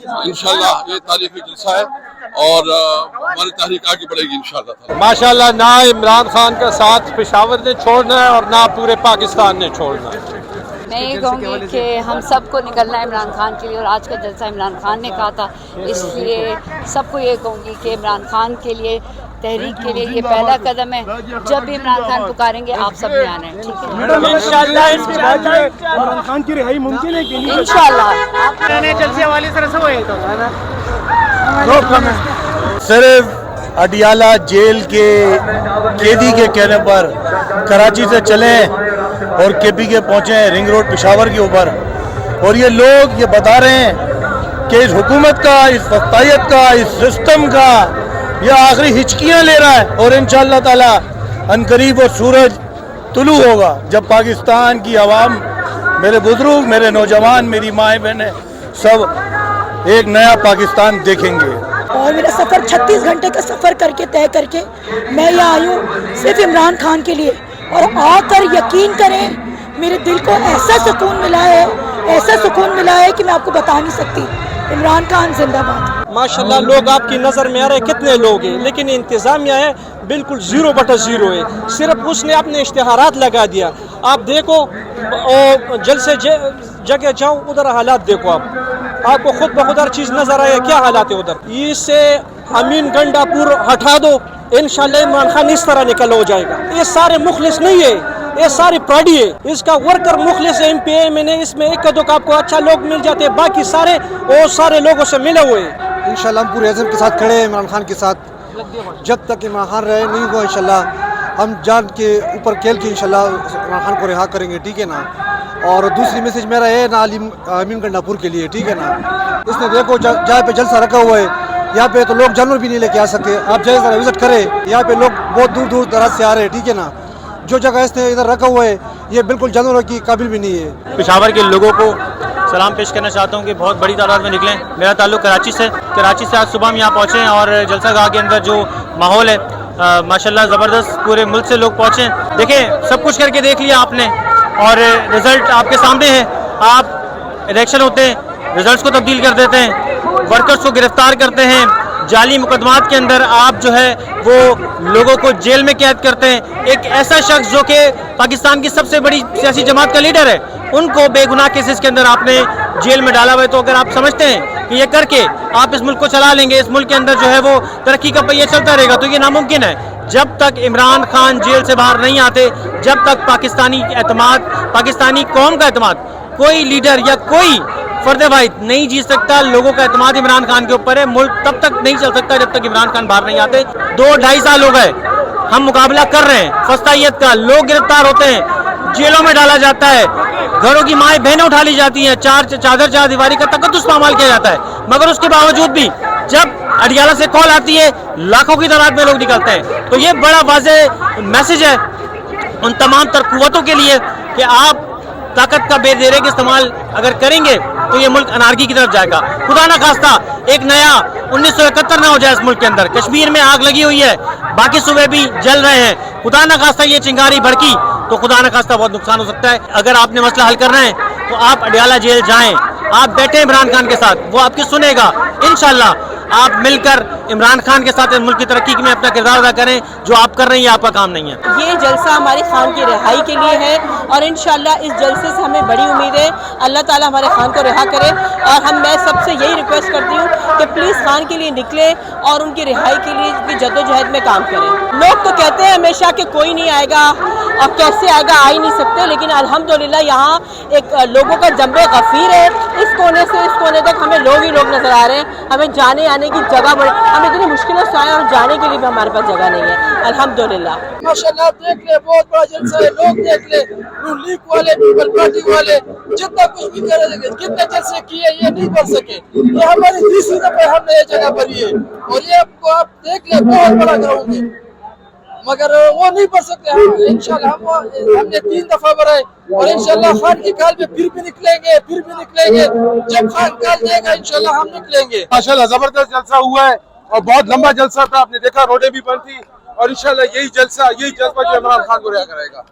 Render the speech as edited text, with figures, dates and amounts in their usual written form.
इंशाल्लाह ये तारीखी जलसा है और हमारी तहरीक आगे बढ़ेगी इंशाल्लाह। माशाल्लाह, ना इमरान खान का साथ पेशावर ने छोड़ना है और ना पूरे पाकिस्तान ने छोड़ना है। मैं ये कहूँगी कि हम सबको निकलना है इमरान खान के लिए, और आज का जलसा इमरान खान ने कहा था, इसलिए सबको ये कहूँगी कि इमरान खान के लिए, तहरीक के लिए ये पहला कदम है। जब भी इमरान खान पुकारेंगे आप सब ने आना है, ठीक है? इंशाल्लाह इमरान खान की रिहाई मुमकिन है कि नहीं? इंशाल्लाह। जलसे वाले सर से सिर्फ अडियाला जेल के कैदी के कहने पर कराची से चले और केपी के पहुंचे रिंग रोड पेशावर के ऊपर, और ये लोग ये बता रहे हैं कि इस हुकूमत का, इस वक्तायत का, इस सिस्टम का ये आखिरी हिचकियां ले रहा है, और इंशाअल्लाह ताला अनकरीब वो सूरज तुलू होगा जब पाकिस्तान की आवाम, मेरे बुजुर्ग, मेरे नौजवान, मेरी माएँ बहनें सब एक नया पाकिस्तान देखेंगे। और मेरा सफ़र 36 घंटे का सफ़र करके तय करके मैं यहाँ आई हूँ सिर्फ इमरान खान के लिए, और आकर यकीन करें मेरे दिल को ऐसा सुकून मिला है, ऐसा सुकून मिला है कि मैं आपको बता नहीं सकती। इमरान खान जिंदाबाद। माशाल्लाह, लोग आपकी नज़र में आ रहे कितने लोग हैं, लेकिन इंतज़ामिया है बिल्कुल 0/0 है। सिर्फ उसने अपने इश्तिहारात लगा दिया। आप देखो और जलसे जगह जाओ, उधर हालात देखो, आपको खुद ब खुद हर चीज़ नज़र आए क्या हालात है उधर। इससे अमीन गंडापुर हटा दो, इंशाल्लाह इमरान खान इस तरह निकल हो जाएगा। ये सारे मुखलिस नहीं है, ये सारी प्राडी है, इसका वर्कर मुखलिस है। MPA में इसमें एक दो का आपको अच्छा लोग मिल जाते हैं, बाकी सारे और सारे लोगों से मिले हुए हैं। इंशाल्लाह हम पूरे अज़म के साथ खड़े हैं इमरान खान के साथ। जब तक इमरान खान रहे नहीं हुआ, इंशाल्लाह हम जान के ऊपर खेल के इंशाल्लाह इमरान खान को रिहा करेंगे, ठीक है ना। और दूसरी मैसेज मेरा है ना अमीन गंडापुर के लिए, ठीक है ना। इसने देखो जहाँ पे जलसा रखा हुआ है, यहाँ पे तो लोग जानवर भी नहीं लेके आ सकते। आप जैसे जरा विजिट करें, यहाँ पे लोग बहुत दूर दूर दराज से आ रहे हैं, ठीक है ना। जो जगह इसने इधर रखा हुआ है ये बिल्कुल जानवरों की काबिल भी नहीं है। पेशावर के लोगों को सलाम पेश करना चाहता हूँ कि बहुत बड़ी तादाद में निकले। मेरा ताल्लुक कराची से आज सुबह हम यहाँ पहुँचे हैं, और जलसा गाह के अंदर जो माहौल है माशाल्लाह ज़बरदस्त, पूरे मुल्क से लोग पहुँचे। देखें, सब कुछ करके देख लिया आपने, और रिज़ल्ट आपके सामने है। आप इलेक्शन होते हैं, रिज़ल्ट को तब्दील कर देते हैं, वर्कर्स को गिरफ्तार करते हैं, जाली मुकदमात के अंदर आप जो है वो लोगों को जेल में कैद करते हैं। एक ऐसा शख्स जो कि पाकिस्तान की सबसे बड़ी सियासी जमात का लीडर है, उनको बेगुनाह केसेस के अंदर आपने जेल में डाला हुआ है। तो अगर आप समझते हैं कि ये करके आप इस मुल्क को चला लेंगे, इस मुल्क के अंदर जो है वो तरक्की का पहिया चलता रहेगा, तो ये नामुमकिन है। जब तक इमरान खान जेल से बाहर नहीं आते, जब तक पाकिस्तानी एतमाद, पाकिस्तानी कौम का एतमाद, कोई लीडर या कोई फर्द वाहिद नहीं जीत सकता। लोगों का एतमाद इमरान खान के ऊपर है। मुल्क तब तक नहीं चल सकता जब तक इमरान खान बाहर नहीं आते। 2-2.5 साल हो गए हम मुकाबला कर रहे हैं फस्तायत का। लोग गिरफ्तार होते हैं, जेलों में डाला जाता है, घरों की माएँ बहनें उठा ली जाती हैं, चार दीवारी का तकद्दुस पामाल किया जाता है। मगर उसके बावजूद भी जब अडियाला से कॉल आती है, लाखों की तादाद में लोग निकलते हैं। तो ये बड़ा वाज़ेह मैसेज है उन तमाम तर कुव्वतों के लिए कि आप ताकत का बेदेरे का इस्तेमाल अगर करेंगे तो ये मुल्क अनारकी की तरफ जाएगा। खुदा ना खास्ता एक नया 1971 ना हो जाए इस मुल्क के अंदर। कश्मीर में आग लगी हुई है, बाकी सूबे भी जल रहे हैं। खुदा ना खास्ता ये चिंगारी भड़की तो खुदा ना खास्ता बहुत नुकसान हो सकता है। अगर आपने मसला हल करना है तो आप अडियाला जेल जाएं, आप बैठे इमरान खान के साथ, वो आपकी सुनेगा। इंशाल्लाह आप मिलकर इमरान खान के साथ मुल्क की तरक्की में अपना किरदार अदा करें। जो आप कर रहे हैं ये आपका काम नहीं है। ये जलसा हमारे खान की रिहाई के लिए है, और इंशाल्लाह इस जलसे से हमें बड़ी उम्मीद है। अल्लाह ताला हमारे खान को रिहा करे, और मैं सबसे यही रिक्वेस्ट करती हूँ कि प्लीज़ खान के लिए निकले और उनकी रिहाई के लिए की जद्दोजहद में काम करें। लोग तो कहते हैं हमेशा कि कोई नहीं आएगा, अब कैसे आएगा, आ ही नहीं सकते, लेकिन अल्हम्दुलिल्लाह यहाँ एक लोगों का जंबे गफीर है। इस कोने से इस कोने तक हमें लोग ही लोग नजर आ रहे हैं। हमें जाने आने की जगह बड़ी, हम इतनी मुश्किलों से आए और जाने के लिए भी हमारे पास जगह नहीं है। अल्हम्दुलिल्लाह माशाल्लाह देख ले, बहुत बड़ा जलसा है। लोग देख ले, लीग वाले, पीपल पार्टी वाले जितना कुछ भी करेंगे, कितने जलसे किए ये नहीं कर सके। ये हमारी तीसरी दफा हमने ये जगह भरी है, और ये आपको आप देख ले बहुत बड़ा ग्राउंड है, मगर वो नहीं कर सकते। इंशाल्लाह हमने 3 दफा भराए, और इंशाल्लाह खान की काल में फिर भी निकलेंगे। जब खान काल देगा इंशाल्लाह हम निकलेंगे। माशाल्लाह जबरदस्त जलसा हुआ है, और बहुत लंबा जलसा था। आपने देखा रोडें भी बंद थी, और इंशाल्लाह यही जज्बा जो इमरान खान को रिहा करेगा।